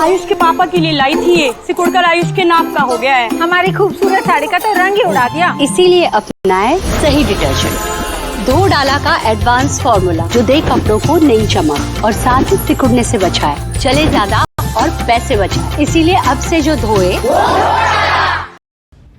आयुष के पापा के लिए लाई थी, ये सिकुड़कर आयुष के नाक का हो गया है। हमारी खूबसूरत साड़ी का तो रंग ही उड़ा दिया। इसीलिए अपनाए सही डिटर्जेंट, 2 डाला का एडवांस फॉर्मूला जो दे कपड़ों को नई चमक और साथ ही सिकुड़ने से बचाए, चले ज्यादा और पैसे बचाए। इसीलिए अब से जो धोए।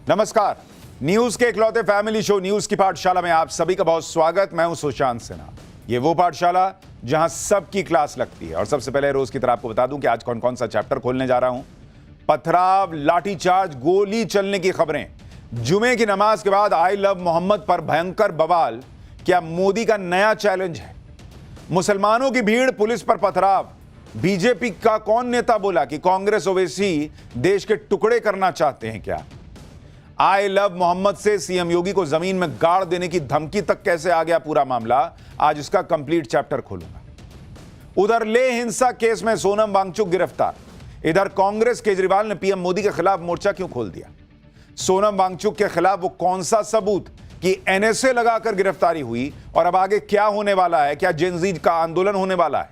नमस्कार, न्यूज के इकलौते फैमिली शो न्यूज की पाठशाला में आप सभी का बहुत स्वागत। मैं हूं सुशांत सिन्हा। ये वो पाठशाला जहां सबकी क्लास लगती है। और सबसे पहले रोज की तरह आपको बता दूं कि आज कौन कौन सा चैप्टर खोलने जा रहा हूं। पथराव, लाठीचार्ज, गोली चलने की खबरें, जुमे की नमाज के बाद आई लव मोहम्मद पर भयंकर बवाल, क्या मोदी का नया चैलेंज है? मुसलमानों की भीड़, पुलिस पर पथराव, बीजेपी का कौन नेता बोला कि कांग्रेस ओवैसी देश के टुकड़े करना चाहते हैं क्या? आई लव मोहम्मद से सीएम योगी को जमीन में गाड़ देने की धमकी तक कैसे आ गया पूरा मामला, आज इसका कंप्लीट चैप्टर खोलूंगा। उधर ले हिंसा केस में सोनम वांगचुक गिरफ्तार, इधर कांग्रेस केजरीवाल ने पीएम मोदी के खिलाफ मोर्चा क्यों खोल दिया? सोनम वांगचुक के खिलाफ वो कौन सा सबूत कि एनएसए लगाकर गिरफ्तारी हुई, और अब आगे क्या होने वाला है? क्या जेनजी का आंदोलन होने वाला है?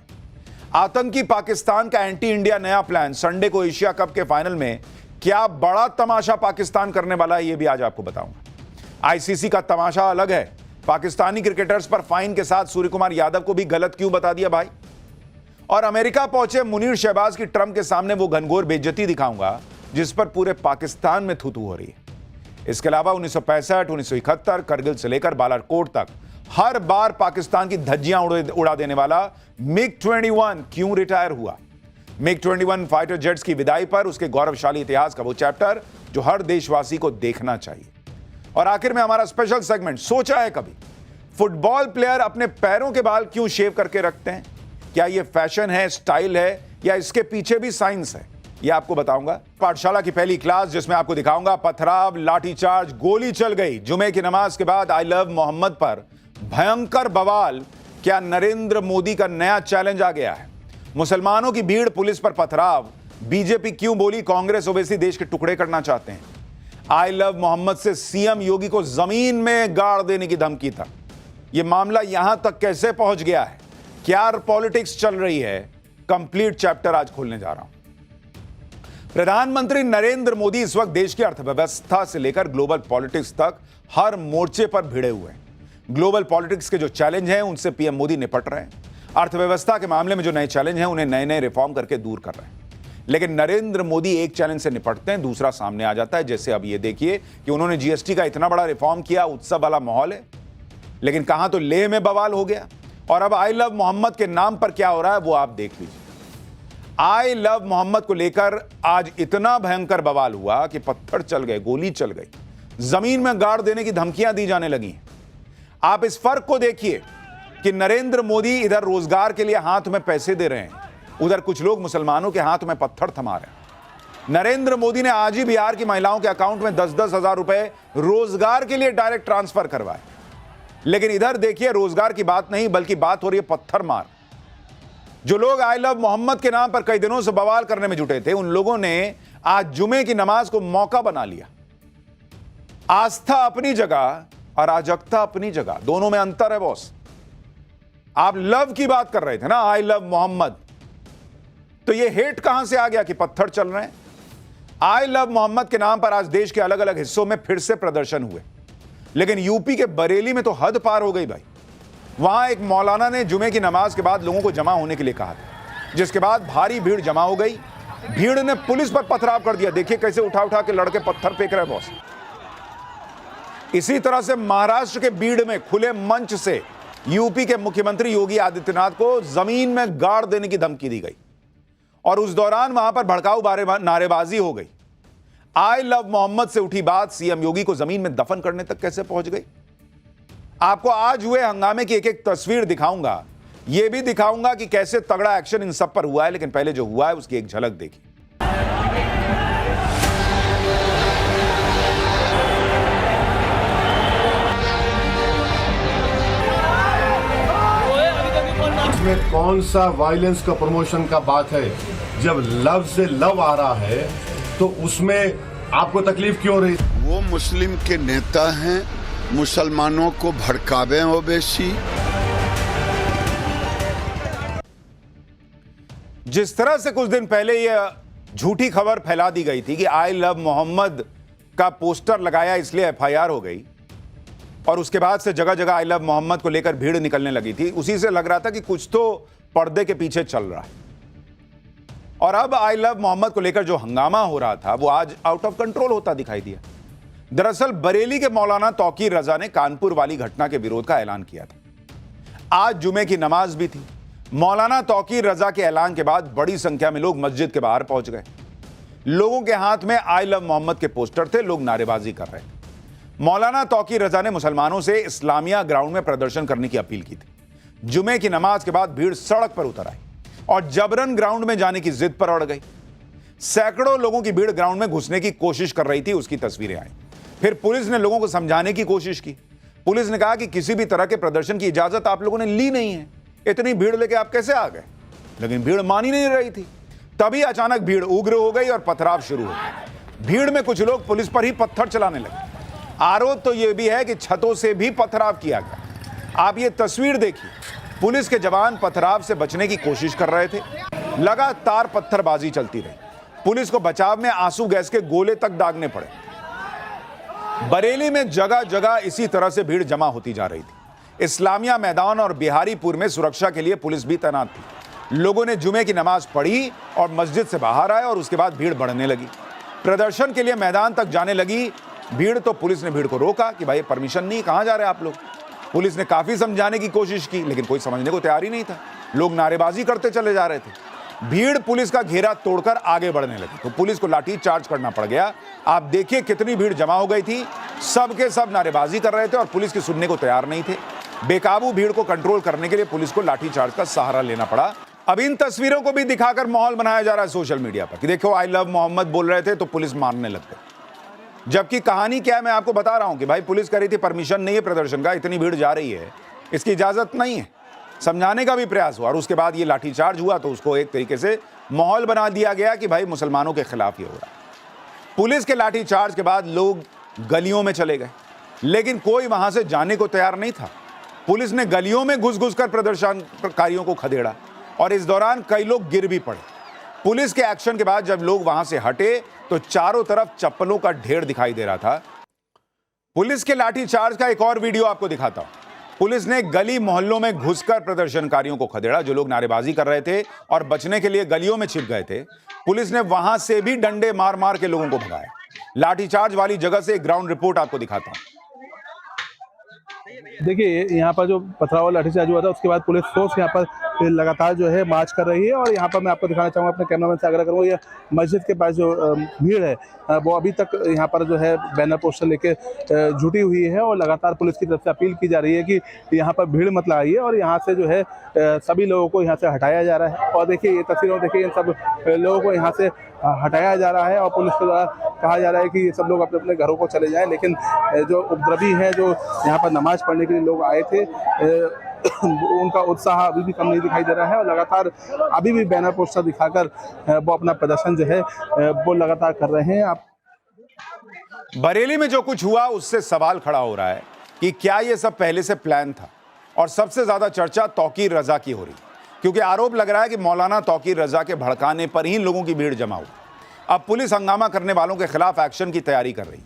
आतंकी पाकिस्तान का एंटी इंडिया नया प्लान, संडे को एशिया कप के फाइनल में क्या बड़ा तमाशा पाकिस्तान करने वाला है, यह भी आज आपको बताऊंगा। आईसीसी का तमाशा अलग है, पाकिस्तानी क्रिकेटर्स पर फाइन के साथ सूर्य कुमार यादव को भी गलत क्यों बता दिया भाई? और अमेरिका पहुंचे मुनीर शहबाज की ट्रंप के सामने वो घनघोर बेइज्जती दिखाऊंगा जिस पर पूरे पाकिस्तान में थू थू हो रही है। इसके अलावा 1965, 1971, करगिल से लेकर बालाकोट तक हर बार पाकिस्तान की धज्जियां उड़ा देने वाला MiG-21 क्यों रिटायर हुआ? MiG-21 फाइटर जेट्स की विदाई पर उसके गौरवशाली इतिहास का वो चैप्टर जो हर देशवासी को देखना चाहिए। और आखिर में हमारा स्पेशल सेगमेंट, सोचा है कभी फुटबॉल प्लेयर अपने पैरों के बाल क्यों शेव करके रखते हैं? क्या यह फैशन है, स्टाइल है, या इसके पीछे भी साइंस है? यह आपको बताऊंगा। पाठशाला की पहली क्लास जिसमें आपको दिखाऊंगा पथराव, लाठीचार्ज, गोली चल गई, जुमे की नमाज के बाद आई लव मोहम्मद पर भयंकर बवाल, क्या नरेंद्र मोदी का नया चैलेंज आ गया है? मुसलमानों की भीड़, पुलिस पर पथराव, बीजेपी क्यों बोली कांग्रेस ओवैसी देश के टुकड़े करना चाहते हैं? आई लव मोहम्मद से सीएम योगी को जमीन में गाड़ देने की धमकी तक, यह मामला यहां तक कैसे पहुंच गया है? क्या पॉलिटिक्स चल रही है? कंप्लीट चैप्टर आज खोलने जा रहा हूं। प्रधानमंत्री नरेंद्र मोदी इस वक्त देश की अर्थव्यवस्था से लेकर ग्लोबल पॉलिटिक्स तक हर मोर्चे पर भिड़े हुए हैं। ग्लोबल पॉलिटिक्स के जो चैलेंज हैं उनसे पीएम मोदी निपट रहे हैं। अर्थव्यवस्था के मामले में जो नए चैलेंज हैं उन्हें नए नए रिफॉर्म करके दूर कर रहे हैं। लेकिन नरेंद्र मोदी एक चैलेंज से निपटते हैं, दूसरा सामने आ जाता है। जैसे अब ये देखिए कि उन्होंने जीएसटी का इतना बड़ा रिफॉर्म किया, उत्सव वाला माहौल है, लेकिन कहां तो लेह में बवाल हो गया। और अब आई लव मोहम्मद के नाम पर क्या हो रहा है वो आप देख लीजिए। आई लव मोहम्मद को लेकर आज इतना भयंकर बवाल हुआ कि पत्थर चल गए, गोली चल गई, जमीन में गाड़ देने की धमकियां दी जाने लगी। आप इस फर्क को देखिए कि नरेंद्र मोदी इधर रोजगार के लिए हाथ में पैसे दे रहे हैं, उधर कुछ लोग मुसलमानों के हाथ में पत्थर थमा रहे हैं। नरेंद्र मोदी ने आज ही बिहार की महिलाओं के अकाउंट में 10-10 हजार रुपए रोजगार के लिए डायरेक्ट ट्रांसफर करवाए। लेकिन इधर देखिए, रोजगार की बात नहीं बल्कि बात हो रही है पत्थर मार। जो लोग आई लव मोहम्मद के नाम पर कई दिनों से बवाल करने में जुटे थे, उन लोगों ने आज जुमे की नमाज को मौका बना लिया। आस्था अपनी जगह, अराजकता अपनी जगह, दोनों में अंतर है बॉस। आप लव की बात कर रहे थे ना, आई लव मोहम्मद, तो ये हेट कहां से आ गया कि पत्थर चल रहे हैं? आई लव मोहम्मद के नाम पर आज देश के अलग अलग हिस्सों में फिर से प्रदर्शन हुए, लेकिन यूपी के बरेली में तो हद पार हो गई भाई। वहां एक मौलाना ने जुमे की नमाज के बाद लोगों को जमा होने के लिए कहा था, जिसके बाद भारी भीड़ जमा हो गई। भीड़ ने पुलिस पर पथराव कर दिया। देखिए कैसे उठा उठा के लड़के पत्थर फेंक रहे बॉस। इसी तरह से महाराष्ट्र के बीड़ में खुले मंच से यूपी के मुख्यमंत्री योगी आदित्यनाथ को जमीन में गाड़ देने की धमकी दी गई, और उस दौरान वहां पर भड़काऊ नारेबाजी हो गई। आई लव मोहम्मद से उठी बात सीएम योगी को जमीन में दफन करने तक कैसे पहुंच गई? आपको आज हुए हंगामे की एक एक तस्वीर दिखाऊंगा, यह भी दिखाऊंगा कि कैसे तगड़ा एक्शन इन सब पर हुआ है। लेकिन पहले जो हुआ है उसकी एक झलक देखिए। इसमें कौन सा वायलेंस का प्रमोशन का बात है? जब लव से लव आ रहा है तो उसमें आपको तकलीफ क्यों रही? वो मुस्लिम के नेता हैं, मुसलमानों को भड़कावे ओवैसी। जिस तरह से कुछ दिन पहले ये झूठी खबर फैला दी गई थी कि आई लव मोहम्मद का पोस्टर लगाया इसलिए एफआईआर हो गई, और उसके बाद से जगह जगह आई लव मोहम्मद को लेकर भीड़ निकलने लगी थी। उसी से लग रहा था कि कुछ तो पर्दे के पीछे चल रहा है। और अब आई लव मोहम्मद को लेकर जो हंगामा हो रहा था वो आज आउट ऑफ कंट्रोल होता दिखाई दिया। दरअसल बरेली के मौलाना तौकीर रजा ने कानपुर वाली घटना के विरोध का ऐलान किया था। आज जुमे की नमाज भी थी। मौलाना तौकीर रजा के ऐलान के बाद बड़ी संख्या में लोग मस्जिद के बाहर पहुंच गए। लोगों के हाथ में आई लव मोहम्मद के पोस्टर थे, लोग नारेबाजी कर रहे थे। मौलाना तौकीर रजा ने मुसलमानों से इस्लामिया ग्राउंड में प्रदर्शन करने की अपील की थी। जुमे की नमाज के बाद भीड़ सड़क पर उतर आई और जबरन ग्राउंड में जाने की जिद पर अड़ गई। सैकड़ों लोगों की भीड़ ग्राउंड में घुसने की कोशिश कर रही थी, उसकी तस्वीरें आई। फिर पुलिस ने लोगों को समझाने की कोशिश की। पुलिस ने कहा कि किसी भी तरह के प्रदर्शन की इजाजत आप लोगों ने ली नहीं है, इतनी भीड़ लेके आप कैसे आ गए? लेकिन भीड़ मान ही नहीं रही थी। तभी अचानक भीड़ उग्र हो गई और पथराव शुरू हो गया। भीड़ में कुछ लोग पुलिस पर ही पत्थर चलाने लगे। आरोप तो यह भी है कि छतों से भी पथराव किया गया। आप ये तस्वीर देखिए, पुलिस के जवान पथराव से बचने की कोशिश कर रहे थे। लगातार पत्थरबाजी चलती रही। पुलिस को बचाव में आंसू गैस के गोले तक दागने पड़े। बरेली में जगह जगह इसी तरह से भीड़ जमा होती जा रही थी। इस्लामिया मैदान और बिहारीपुर में सुरक्षा के लिए पुलिस भी तैनात थी। लोगों ने जुमे की नमाज पढ़ी और मस्जिद से बाहर आए और उसके बाद भीड़ बढ़ने लगी। प्रदर्शन के लिए मैदान तक जाने लगी भीड़, तो पुलिस ने भीड़ को रोका कि भाई परमिशन नहीं, कहां जा रहे हैं आप लोग। पुलिस ने काफी समझाने की कोशिश की, लेकिन कोई समझने को तैयार ही नहीं था। लोग नारेबाजी करते चले जा रहे थे। भीड़ पुलिस का घेरा तोड़कर आगे बढ़ने लगी, तो पुलिस को लाठी चार्ज करना पड़ गया। आप देखिए कितनी भीड़ जमा हो गई थी। सबके सब नारेबाजी कर रहे थे और पुलिस की सुनने को तैयार नहीं थे। बेकाबू भीड़ को कंट्रोल करने के लिए पुलिस को लाठीचार्ज का सहारा लेना पड़ा। अब इन तस्वीरों को भी दिखाकर माहौल बनाया जा रहा है सोशल मीडिया पर कि देखो आई लव मोहम्मद बोल रहे थे तो पुलिस मारने लग गई। जबकि कहानी क्या है मैं आपको बता रहा हूं कि भाई पुलिस कह रही थी परमिशन नहीं है प्रदर्शन का, इतनी भीड़ जा रही है, इसकी इजाजत नहीं है। समझाने का भी प्रयास हुआ और उसके बाद ये लाठीचार्ज हुआ, तो उसको एक तरीके से माहौल बना दिया गया कि भाई मुसलमानों के खिलाफ ये हो रहा है। पुलिस के लाठीचार्ज के बाद लोग गलियों में चले गए, लेकिन कोई वहां से जाने को तैयार नहीं था। पुलिस ने गलियों में घुस घुस कर प्रदर्शनकारियों को खदेड़ा और इस दौरान कई लोग गिर भी पड़े। पुलिस के एक्शन के बाद जब लोग वहां से हटे तो चारों तरफ चप्पलों का ढेर दिखाई दे रहा था। पुलिस के लाठीचार्ज का एक और वीडियो आपको दिखाता हूं। पुलिस ने गली मोहल्लों में घुसकर प्रदर्शनकारियों को खदेड़ा, जो लोग नारेबाजी कर रहे थे और बचने के लिए गलियों में छिप गए थे। पुलिस ने वहां से भी डंडे मार मार के लोगों को भगाया। लाठीचार्ज वाली जगह से एक ग्राउंड रिपोर्ट आपको दिखाता हूं। देखिए यहाँ पर जो पथराव लाठीचार्ज हुआ था उसके बाद पुलिस फोर्स यहाँ पर लगातार जो है मार्च कर रही है। और यहाँ पर मैं आपको दिखाना चाहूँगा, अपने कैमरामैन से आग्रह करूँगा, ये मस्जिद के पास जो भीड़ है वो अभी तक यहाँ पर जो है बैनर पोस्टर लेके जुटी हुई है और लगातार पुलिस की तरफ से अपील की जा रही है कि यहाँ पर भीड़ मत लगाइए और यहाँ से जो है सभी लोगों को यहाँ से हटाया जा रहा है। और देखिए ये तस्वीरों देखिए, इन सब लोगों को यहाँ से हटाया जा रहा है और पुलिस के द्वारा कहा जा रहा है कि ये सब लोग अपने अपने घरों को चले जाएं। लेकिन जो उपद्रवी हैं, जो यहाँ पर नमाज पढ़ने के लिए लोग आए थे, उनका उत्साह अभी भी कम नहीं दिखाई दे रहा है और लगातार अभी भी बैनर पोस्टर दिखाकर वो अपना प्रदर्शन जो है वो लगातार कर रहे हैं। आप बरेली में जो कुछ हुआ उससे सवाल खड़ा हो रहा है कि क्या ये सब पहले से प्लान था। और सबसे ज्यादा चर्चा तौकीर रजा की हो रही, क्योंकि आरोप लग रहा है कि मौलाना तौकीर रजा के भड़काने पर ही लोगों की भीड़ जमा हुई। अब पुलिस हंगामा करने वालों के खिलाफ एक्शन की तैयारी कर रही।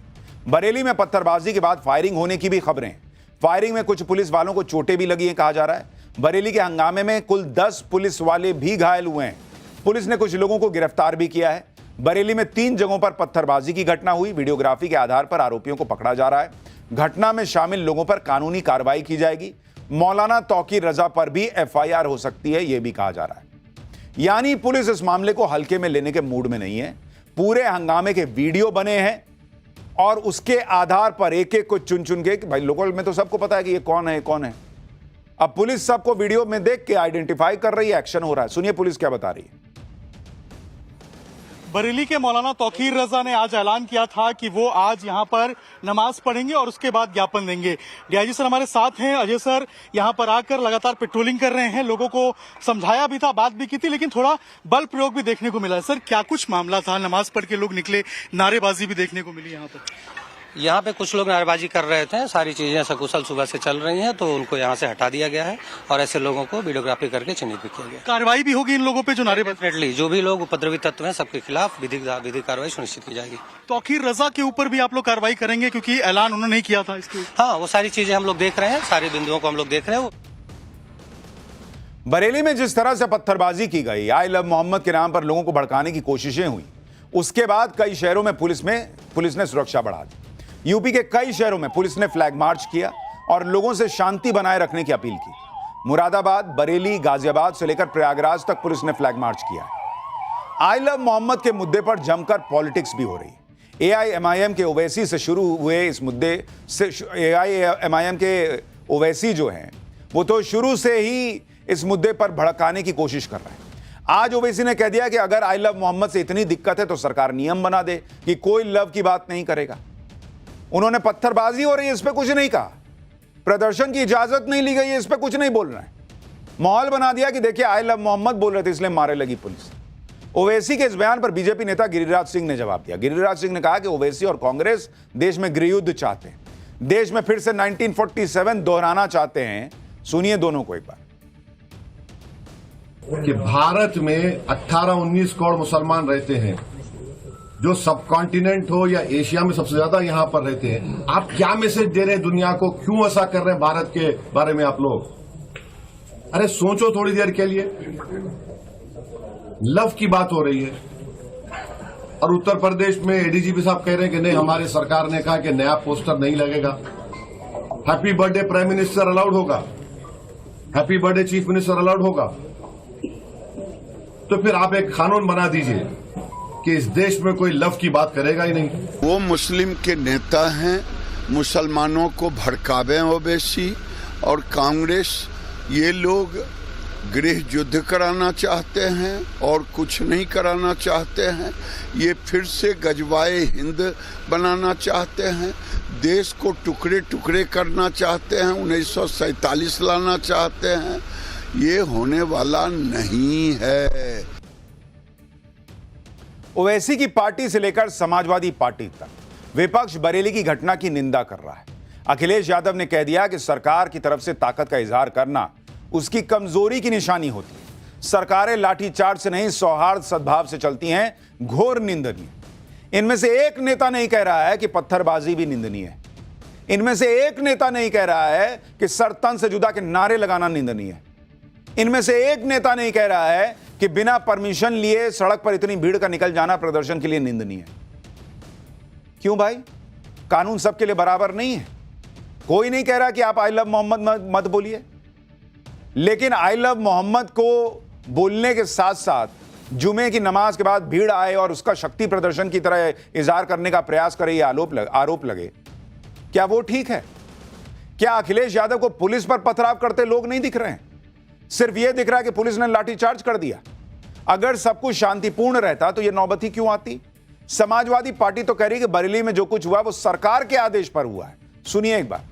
बरेली में पत्थरबाजी के बाद फायरिंग होने की भी खबरें हैं। फायरिंग में कुछ पुलिस वालों को चोटें भी लगी हैं, कहा जा रहा है। बरेली के हंगामे में कुल 10 पुलिस वाले भी घायल हुए हैं। पुलिस ने कुछ लोगों को गिरफ्तार भी किया है। बरेली में 3 जगहों पर पत्थरबाजी की घटना हुई। वीडियोग्राफी के आधार पर आरोपियों को पकड़ा जा रहा है। घटना में शामिल लोगों पर कानूनी कार्रवाई की जाएगी। मौलाना तौकीर रजा पर भी एफआईआर हो सकती है, यह भी कहा जा रहा है। यानी पुलिस इस मामले को हल्के में लेने के मूड में नहीं है। पूरे हंगामे के वीडियो बने हैं और उसके आधार पर एक एक को चुन चुन के, भाई लोकल में तो सबको पता है कि ये कौन है कौन है। अब पुलिस सबको वीडियो में देख के आइडेंटिफाई कर रही है, एक्शन हो रहा है। सुनिए पुलिस क्या बता रही है। बरेली के मौलाना तौकीर रजा ने आज ऐलान किया था कि वो आज यहां पर नमाज पढ़ेंगे और उसके बाद ज्ञापन देंगे। डीआईजी सर हमारे साथ हैं। अजय सर यहां पर आकर लगातार पेट्रोलिंग कर रहे हैं, लोगों को समझाया भी था, बात भी की थी, लेकिन थोड़ा बल प्रयोग भी देखने को मिला। सर क्या कुछ मामला था? नमाज पढ़ के लोग निकले, नारेबाजी भी देखने को मिली यहाँ पर। यहाँ पे कुछ लोग नारेबाजी कर रहे थे, सारी चीजें सकुशल सुबह से चल रही हैं, तो उनको यहाँ से हटा दिया गया है और ऐसे लोगों को वीडियोग्राफी करके चिन्हित भी किया गया। कार्रवाई भी होगी इन लोगों पे जो नारेबाजी, डेफिनेटली जो भी लोग उपद्रवी तत्व हैं सबके खिलाफ विधिक कार्रवाई सुनिश्चित की जाएगी। तौकीर रजा के ऊपर भी आप लोग कार्रवाई करेंगे क्योंकि ऐलान उन्होंने नहीं किया था इसके? हाँ, वो सारी चीजें हम लोग देख रहे हैं, सारे बिंदुओं को हम लोग देख रहे हैं। बरेली में जिस तरह से पत्थरबाजी की गई, आई लव मोहम्मद के नाम पर लोगों को भड़काने की कोशिशें हुई, उसके बाद कई शहरों में पुलिस ने सुरक्षा बढ़ा दी। यूपी के कई शहरों में पुलिस ने फ्लैग मार्च किया और लोगों से शांति बनाए रखने की अपील की। मुरादाबाद, बरेली, गाजियाबाद से लेकर प्रयागराज तक पुलिस ने फ्लैग मार्च किया है। आई लव मोहम्मद के मुद्दे पर जमकर पॉलिटिक्स भी हो रही है। AIMIM के ओवैसी से शुरू हुए इस मुद्दे से AIMIM के ओवैसी जो हैं वो तो शुरू से ही इस मुद्दे पर भड़काने की कोशिश कर रहे हैं। आज ओवैसी ने कह दिया कि अगर आई लव मोहम्मद से इतनी दिक्कत है तो सरकार नियम बना दे कि कोई लव की बात नहीं करेगा। उन्होंने पत्थरबाजी हो रही है इस पे कुछ नहीं कहा, प्रदर्शन की इजाजत नहीं ली गई है इस पे कुछ नहीं बोल रहे हैं। माहौल बना दिया कि देखिए आई लव मोहम्मद बोल रहे थे इसलिए मारे लगी पुलिस। ओवैसी के इस बयान पर बीजेपी नेता गिरिराज सिंह ने जवाब दिया। गिरिराज सिंह ने कहा कि ओवैसी और कांग्रेस देश में गृहयुद्ध चाहते हैं, देश में फिर से 1947 दोहराना चाहते हैं। सुनिए दोनों को एक बार। कि भारत में 18-19 करोड़ मुसलमान रहते हैं, जो सब कॉन्टिनेंट हो या एशिया में सबसे ज्यादा यहां पर रहते हैं। आप क्या मैसेज दे रहे हैं दुनिया को, क्यों ऐसा कर रहे हैं भारत के बारे में आप लोग? अरे सोचो थोड़ी देर के लिए। लव की बात हो रही है और उत्तर प्रदेश में ADGP साहब कह रहे हैं कि नहीं, हमारी सरकार ने कहा कि नया पोस्टर नहीं लगेगा। Happy birthday prime minister allowed होगा, happy birthday chief minister allowed होगा। तो फिर आप एक कानून बना दीजिए कि इस देश में कोई लव की बात करेगा ही नहीं। वो मुस्लिम के नेता हैं, मुसलमानों को भड़कावे ओवैसी और कांग्रेस, ये लोग गृह युद्ध कराना चाहते हैं और कुछ नहीं कराना चाहते हैं। ये फिर से गजवाए हिंद बनाना चाहते हैं, देश को टुकड़े टुकड़े करना चाहते हैं, 1947 लाना चाहते हैं। ये होने वाला नहीं है। ओवैसी की पार्टी से लेकर समाजवादी पार्टी तक विपक्ष बरेली की घटना की निंदा कर रहा है। अखिलेश यादव ने कह दिया कि सरकार की तरफ से ताकत का इजहार करना उसकी कमजोरी की निशानी होती है। सरकारें लाठीचार्ज से नहीं सौहार्द सद्भाव से चलती हैं, घोर निंदनीय। इनमें से एक नेता नहीं कह रहा है कि पत्थरबाजी भी निंदनीय है। इनमें से एक नेता नहीं कह रहा है कि सर तन से जुदा के नारे लगाना निंदनीय है। इनमें से एक नेता नहीं कह रहा है कि बिना परमिशन लिए सड़क पर इतनी भीड़ का निकल जाना प्रदर्शन के लिए निंदनीय है। क्यों भाई? कानून सबके लिए बराबर नहीं है। कोई नहीं कह रहा कि आप आई लव मोहम्मद मत बोलिए, लेकिन आई लव मोहम्मद को बोलने के साथ साथ जुमे की नमाज के बाद भीड़ आए और उसका शक्ति प्रदर्शन की तरह इजहार करने का प्रयास करे, ये आरोप लगे, क्या वो ठीक है? क्या अखिलेश यादव को पुलिस पर पथराव करते लोग नहीं दिख रहे हैं? सिर्फ यह दिख रहा है कि पुलिस ने लाठीचार्ज कर दिया। अगर सब कुछ शांतिपूर्ण रहता तो यह नौबत ही क्यों आती? समाजवादी पार्टी तो कह रही है कि बरेली में जो कुछ हुआ वो सरकार के आदेश पर हुआ है। सुनिए एक बार।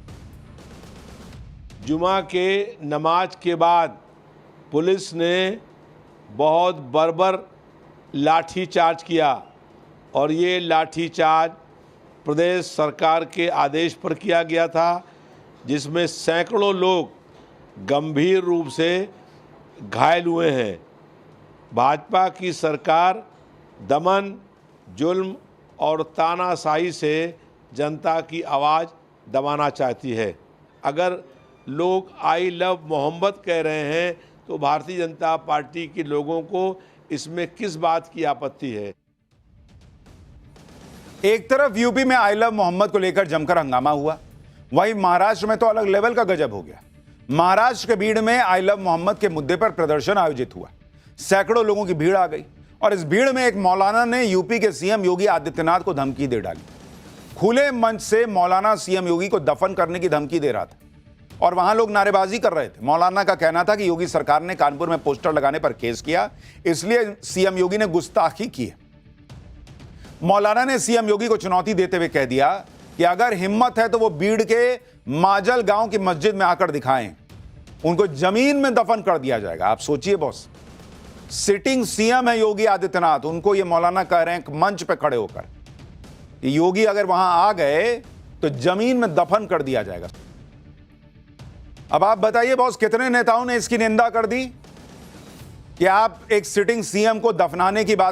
जुमा के नमाज के बाद पुलिस ने बहुत बर्बर लाठीचार्ज किया और ये लाठीचार्ज प्रदेश सरकार के आदेश पर किया गया था, जिसमें सैकड़ों लोग गंभीर रूप से घायल हुए हैं। भाजपा की सरकार दमन, जुल्म और तानाशाही से जनता की आवाज़ दबाना चाहती है। अगर लोग आई लव मोहम्मद कह रहे हैं तो भारतीय जनता पार्टी के लोगों को इसमें किस बात की आपत्ति है? एक तरफ यूपी में आई लव मोहम्मद को लेकर जमकर हंगामा हुआ, वहीं महाराष्ट्र में तो अलग लेवल का गजब हो गया। महाराष्ट्र के बीड़ में आई लव मोहम्मद के मुद्दे पर प्रदर्शन आयोजित हुआ। सैकड़ों लोगों की भीड़ आ गई और इस भीड़ में एक मौलाना ने यूपी के सीएम योगी आदित्यनाथ को धमकी दे डाली। खुले मंच से मौलाना सीएम योगी को दफन करने की धमकी दे रहा था और वहां लोग नारेबाजी कर रहे थे। मौलाना का कहना था कि योगी सरकार ने कानपुर में पोस्टर लगाने पर केस किया, इसलिए सीएम योगी ने गुस्ताखी की है। मौलाना ने सीएम योगी को चुनौती देते हुए कह दिया कि अगर हिम्मत है तो वो बीड़ के माजल गांव की मस्जिद में आकर दिखाएं, उनको जमीन में दफन कर दिया जाएगा। आप सोचिए बॉस, सिटिंग सीएम है योगी आदित्यनाथ, उनको ये मौलाना कह रहे हैं मंच पे खड़े होकर। कि योगी अगर वहां आ गए तो जमीन में दफन कर दिया जाएगा। अब आप बताइए बॉस, कितने नेताओं ने इसकी निंदा कर दी कि आप एक सिटिंग सीएम को दफनाने की बात